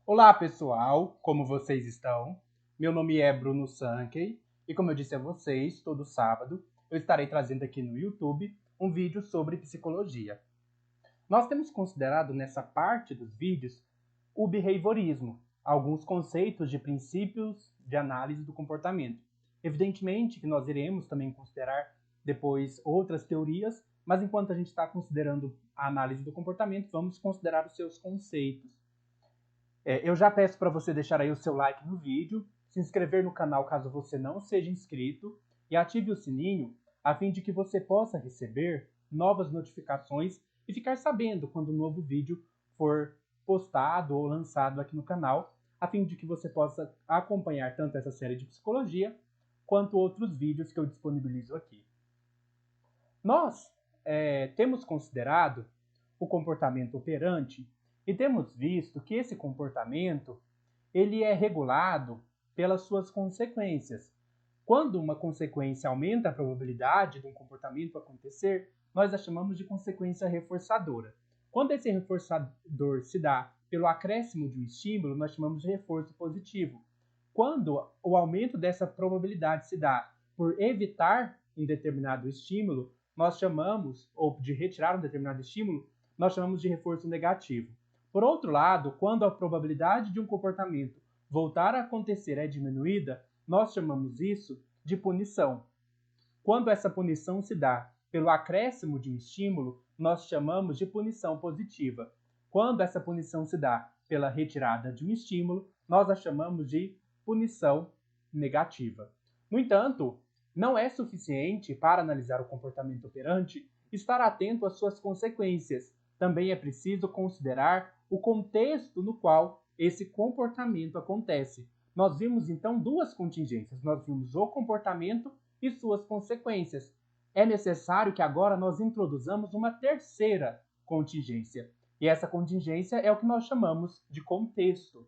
Olá, pessoal! Como vocês estão? Meu nome é Bruno Sankey e, como eu disse a vocês, todo sábado eu estarei trazendo aqui no YouTube um vídeo sobre psicologia. Nós temos considerado nessa parte dos vídeos o behaviorismo, alguns conceitos de princípios de análise do comportamento. Evidentemente que nós iremos também considerar depois outras teorias, mas enquanto a gente está considerando a análise do comportamento, vamos considerar os seus conceitos. Eu já peço para você deixar aí o seu like no vídeo, se inscrever no canal caso você não seja inscrito e ative o sininho a fim de que você possa receber novas notificações e ficar sabendo quando um novo vídeo for postado ou lançado aqui no canal, a fim de que você possa acompanhar tanto essa série de psicologia quanto outros vídeos que eu disponibilizo aqui. Nós temos considerado o comportamento operante e temos visto que esse comportamento ele é regulado pelas suas consequências. Quando uma consequência aumenta a probabilidade de um comportamento acontecer, nós a chamamos de consequência reforçadora. Quando esse reforçador se dá pelo acréscimo de um estímulo, nós chamamos de reforço positivo. Quando o aumento dessa probabilidade se dá por evitar um determinado estímulo, nós chamamos, ou de retirar um determinado estímulo, nós chamamos de reforço negativo. Por outro lado, quando a probabilidade de um comportamento voltar a acontecer é diminuída, nós chamamos isso de punição. Quando essa punição se dá pelo acréscimo de um estímulo, nós chamamos de punição positiva. Quando essa punição se dá pela retirada de um estímulo, nós a chamamos de punição negativa. No entanto, não é suficiente para analisar o comportamento operante estar atento às suas consequências. Também é preciso considerar o contexto no qual esse comportamento acontece. Nós vimos então duas contingências. Nós vimos o comportamento e suas consequências. É necessário que agora nós introduzamos uma terceira contingência. E essa contingência é o que nós chamamos de contexto.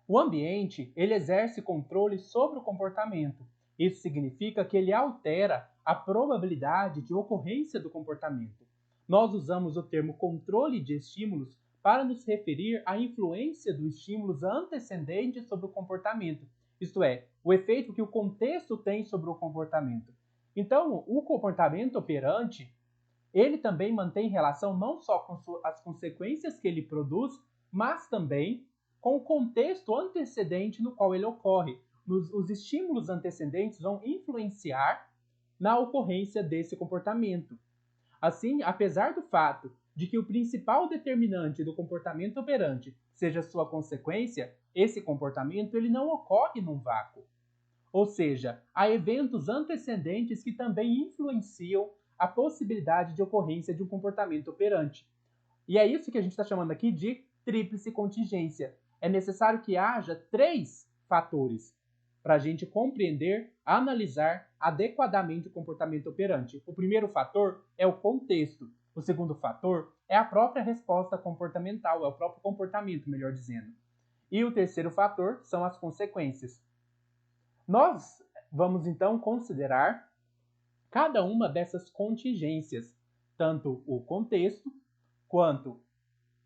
O ambiente, ele exerce controle sobre o comportamento. Isso significa que ele altera a probabilidade de ocorrência do comportamento. Nós usamos o termo controle de estímulos para nos referir à influência dos estímulos antecedentes sobre o comportamento, isto é, o efeito que o contexto tem sobre o comportamento. Então, o comportamento operante, ele também mantém relação não só com as consequências que ele produz, mas também com o contexto antecedente no qual ele ocorre. Os estímulos antecedentes vão influenciar na ocorrência desse comportamento. Assim, apesar do fato de que o principal determinante do comportamento operante seja sua consequência, esse comportamento ele não ocorre num vácuo. Ou seja, há eventos antecedentes que também influenciam a possibilidade de ocorrência de um comportamento operante. E é isso que a gente está chamando aqui de tríplice contingência. É necessário que haja três fatores para a gente compreender, analisar adequadamente o comportamento operante. O primeiro fator é o contexto. O segundo fator é a própria resposta comportamental, é o próprio comportamento, melhor dizendo. E o terceiro fator são as consequências. Nós vamos então considerar cada uma dessas contingências, tanto o contexto, quanto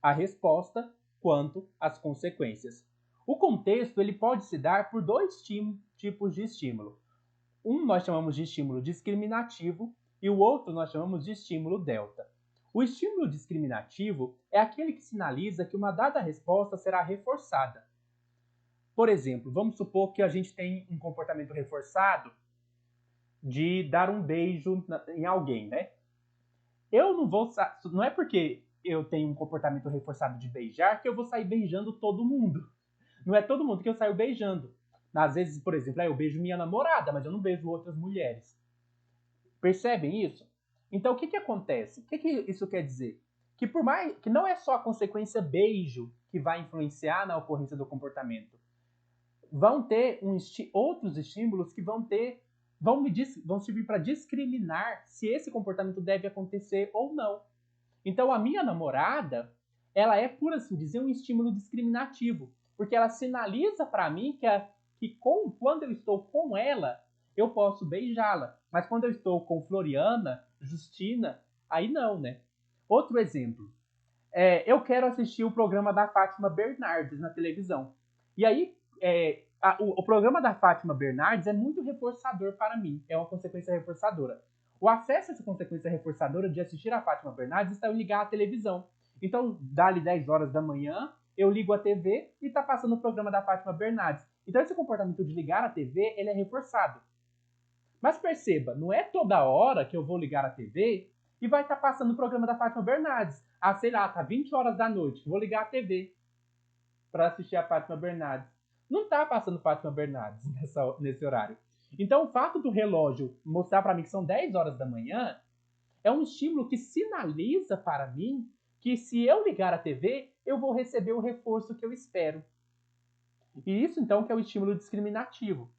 a resposta, quanto as consequências. O contexto ele pode se dar por dois tipos de estímulo. Um nós chamamos de estímulo discriminativo e o outro nós chamamos de estímulo delta. O estímulo discriminativo é aquele que sinaliza que uma dada resposta será reforçada. Por exemplo, vamos supor que a gente tem um comportamento reforçado de dar um beijo em alguém, né? Eu não vou. Não é porque eu tenho um comportamento reforçado de beijar que eu vou sair beijando todo mundo. Não é todo mundo que eu saio beijando. Às vezes, por exemplo, eu beijo minha namorada, mas eu não beijo outras mulheres. Percebem isso? Então, o que acontece? O que isso quer dizer? Que por mais que não é só a consequência beijo que vai influenciar na ocorrência do comportamento. Vão ter outros estímulos que vão servir para discriminar se esse comportamento deve acontecer ou não. Então, a minha namorada, ela é, por assim dizer, um estímulo discriminativo, porque ela sinaliza para mim quando eu estou com ela, eu posso beijá-la, mas quando eu estou com Floriana, Justina, aí não, né? Outro exemplo. eu quero assistir o programa da Fátima Bernardes na televisão. E aí, o programa da Fátima Bernardes é muito reforçador para mim, é uma consequência reforçadora. O acesso a essa consequência reforçadora de assistir a Fátima Bernardes está em ligar a televisão. Então, dá-lhe 10 horas da manhã, eu ligo a TV e está passando o programa da Fátima Bernardes. Então, esse comportamento de ligar a TV, ele é reforçado. Mas perceba, não é toda hora que eu vou ligar a TV e vai estar passando o programa da Fátima Bernardes. Ah, sei lá, tá 20 horas da noite, vou ligar a TV para assistir a Fátima Bernardes. Não tá passando Fátima Bernardes nesse horário. Então, o fato do relógio mostrar para mim que são 10 horas da manhã é um estímulo que sinaliza para mim que se eu ligar a TV, eu vou receber o reforço que eu espero. E isso, então, que é o estímulo discriminativo.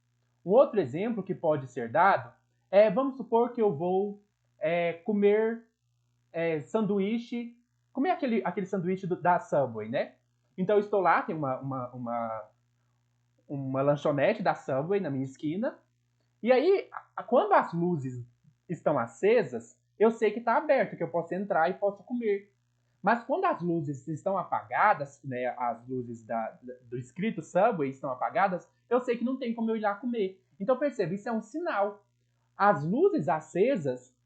Um outro exemplo que pode ser dado é, vamos supor que eu vou comer sanduíche, comer aquele sanduíche da Subway, né? Então, eu estou lá, tem uma lanchonete da Subway na minha esquina, e aí, quando as luzes estão acesas, eu sei que está aberto, que eu posso entrar e posso comer. Mas quando as luzes estão apagadas, né, as luzes do escrito Subway estão apagadas, eu sei que não tem como eu ir lá comer. Então perceba, isso é um sinal. As luzes acesas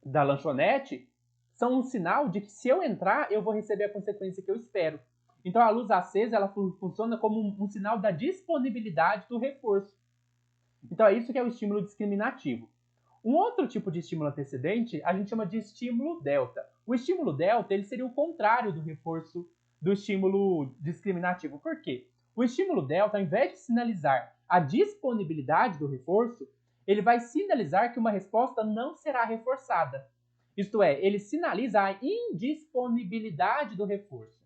da lanchonete são um sinal de que se eu entrar, eu vou receber a consequência que eu espero. Então a luz acesa ela funciona como um sinal da disponibilidade do reforço. Então é isso que é o estímulo discriminativo. Um outro tipo de estímulo antecedente a gente chama de estímulo delta. O estímulo delta ele seria o contrário do reforço do estímulo discriminativo. Por quê? O estímulo delta, ao invés de sinalizar a disponibilidade do reforço, ele vai sinalizar que uma resposta não será reforçada. Isto é, ele sinaliza a indisponibilidade do reforço.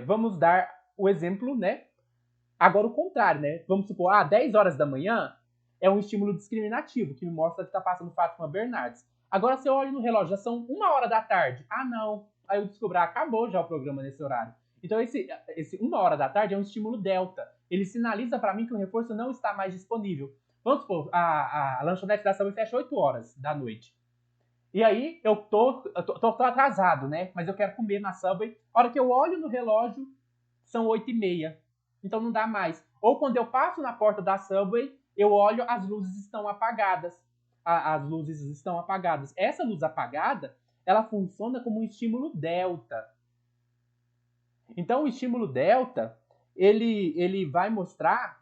Vamos dar o exemplo, né? Agora o contrário, né? Vamos supor, 10 horas da manhã é um estímulo discriminativo, que me mostra que está passando Fátima Bernardes. Agora, se eu olho no relógio, já são 1 hora da tarde. Ah, não. Aí eu descubro, acabou já o programa nesse horário. Então, esse 1 hora da tarde é um estímulo delta. Ele sinaliza para mim que o reforço não está mais disponível. Vamos supor, a lanchonete da Subway fecha 8 horas da noite. E aí, eu tô atrasado, né? Mas eu quero comer na Subway. A hora que eu olho no relógio, são 8h30. Então não dá mais. Ou quando eu passo na porta da Subway, eu olho, as luzes estão apagadas. As luzes estão apagadas. Essa luz apagada, ela funciona como um estímulo delta. Então o estímulo delta, ele vai mostrar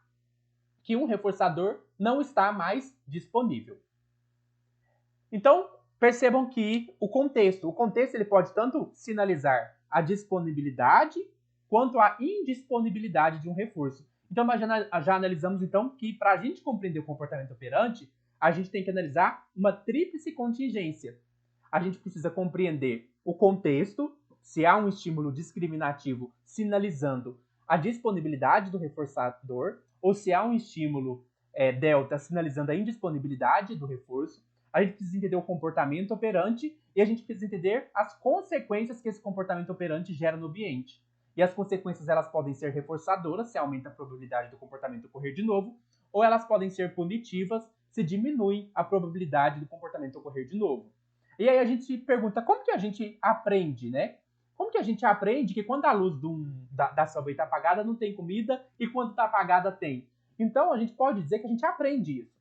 que um reforçador não está mais disponível. Então, percebam que o contexto ele pode tanto sinalizar a disponibilidade quanto a indisponibilidade de um reforço. Então, nós já analisamos então que para a gente compreender o comportamento operante, a gente tem que analisar uma tríplice contingência. A gente precisa compreender o contexto, se há um estímulo discriminativo sinalizando a disponibilidade do reforçador, ou se há um estímulo delta sinalizando a indisponibilidade do reforço. A gente precisa entender o comportamento operante e a gente precisa entender as consequências que esse comportamento operante gera no ambiente. E as consequências elas podem ser reforçadoras, se aumenta a probabilidade do comportamento ocorrer de novo, ou elas podem ser punitivas, se diminui a probabilidade do comportamento ocorrer de novo. E aí a gente se pergunta, como que a gente aprende, né? Como que a gente aprende que quando a luz da Subway está apagada não tem comida e quando está apagada tem? Então a gente pode dizer que a gente aprende isso.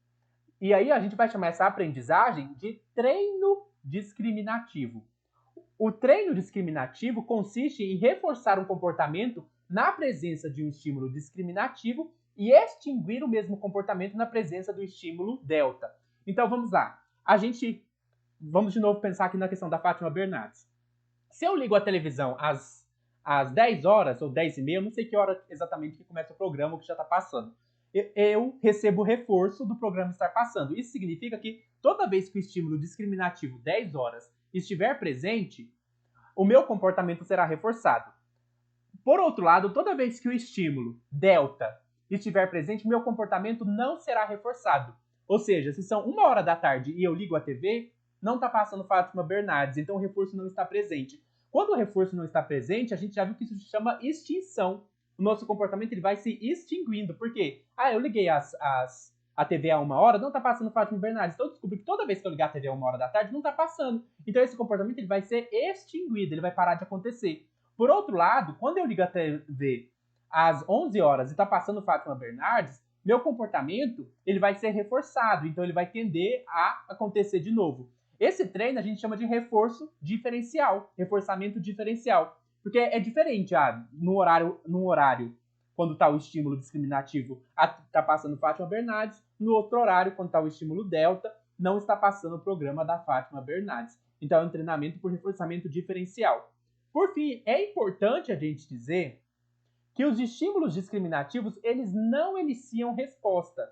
E aí a gente vai chamar essa aprendizagem de treino discriminativo. O treino discriminativo consiste em reforçar um comportamento na presença de um estímulo discriminativo e extinguir o mesmo comportamento na presença do estímulo delta. Então vamos lá. Vamos de novo pensar aqui na questão da Fátima Bernardes. Se eu ligo a televisão às 10 horas ou 10h30, eu não sei que hora exatamente que começa o programa, que já está passando, eu recebo o reforço do programa estar passando. Isso significa que toda vez que o estímulo discriminativo 10 horas estiver presente, o meu comportamento será reforçado. Por outro lado, toda vez que o estímulo delta estiver presente, meu comportamento não será reforçado. Ou seja, se são 1 hora da tarde e eu ligo a TV, não está passando Fátima Bernardes, então o reforço não está presente. Quando o reforço não está presente, a gente já viu que isso se chama extinção. O nosso comportamento ele vai se extinguindo. Por quê? Eu liguei a TV a 1 hora, não tá passando Fátima Bernardes. Então eu descobri que toda vez que eu ligar a TV a 1 hora da tarde, não tá passando. Então esse comportamento ele vai ser extinguido, ele vai parar de acontecer. Por outro lado, quando eu ligo a TV às 11 horas e tá passando Fátima Bernardes, meu comportamento ele vai ser reforçado, então ele vai tender a acontecer de novo. Esse treino a gente chama de reforço diferencial, reforçamento diferencial, porque é diferente no horário quando está o estímulo discriminativo, está passando Fátima Bernardes, no outro horário, quando está o estímulo delta, não está passando o programa da Fátima Bernardes. Então é um treinamento por reforçamento diferencial. Por fim, é importante a gente dizer que os estímulos discriminativos, eles não iniciam resposta.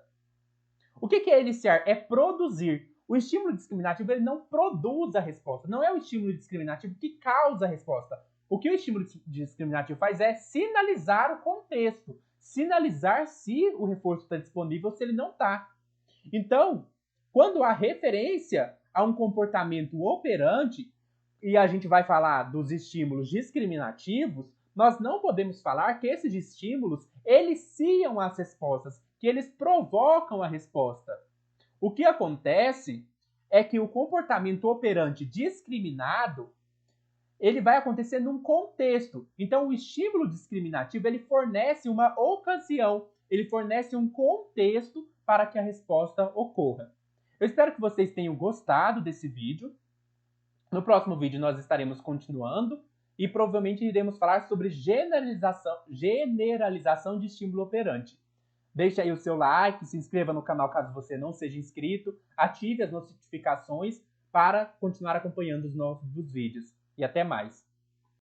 O que é iniciar? É produzir. O estímulo discriminativo ele não produz a resposta. Não é o estímulo discriminativo que causa a resposta. O que o estímulo discriminativo faz é sinalizar o contexto, sinalizar se o reforço está disponível ou se ele não está. Então, quando há referência a um comportamento operante, e a gente vai falar dos estímulos discriminativos, nós não podemos falar que esses estímulos eliciam as respostas, que eles provocam a resposta. O que acontece é que o comportamento operante discriminado ele vai acontecer num contexto. Então, o estímulo discriminativo ele fornece uma ocasião, ele fornece um contexto para que a resposta ocorra. Eu espero que vocês tenham gostado desse vídeo. No próximo vídeo nós estaremos continuando e provavelmente iremos falar sobre generalização de estímulo operante. Deixe aí o seu like, se inscreva no canal caso você não seja inscrito, ative as notificações para continuar acompanhando os novos vídeos. E até mais!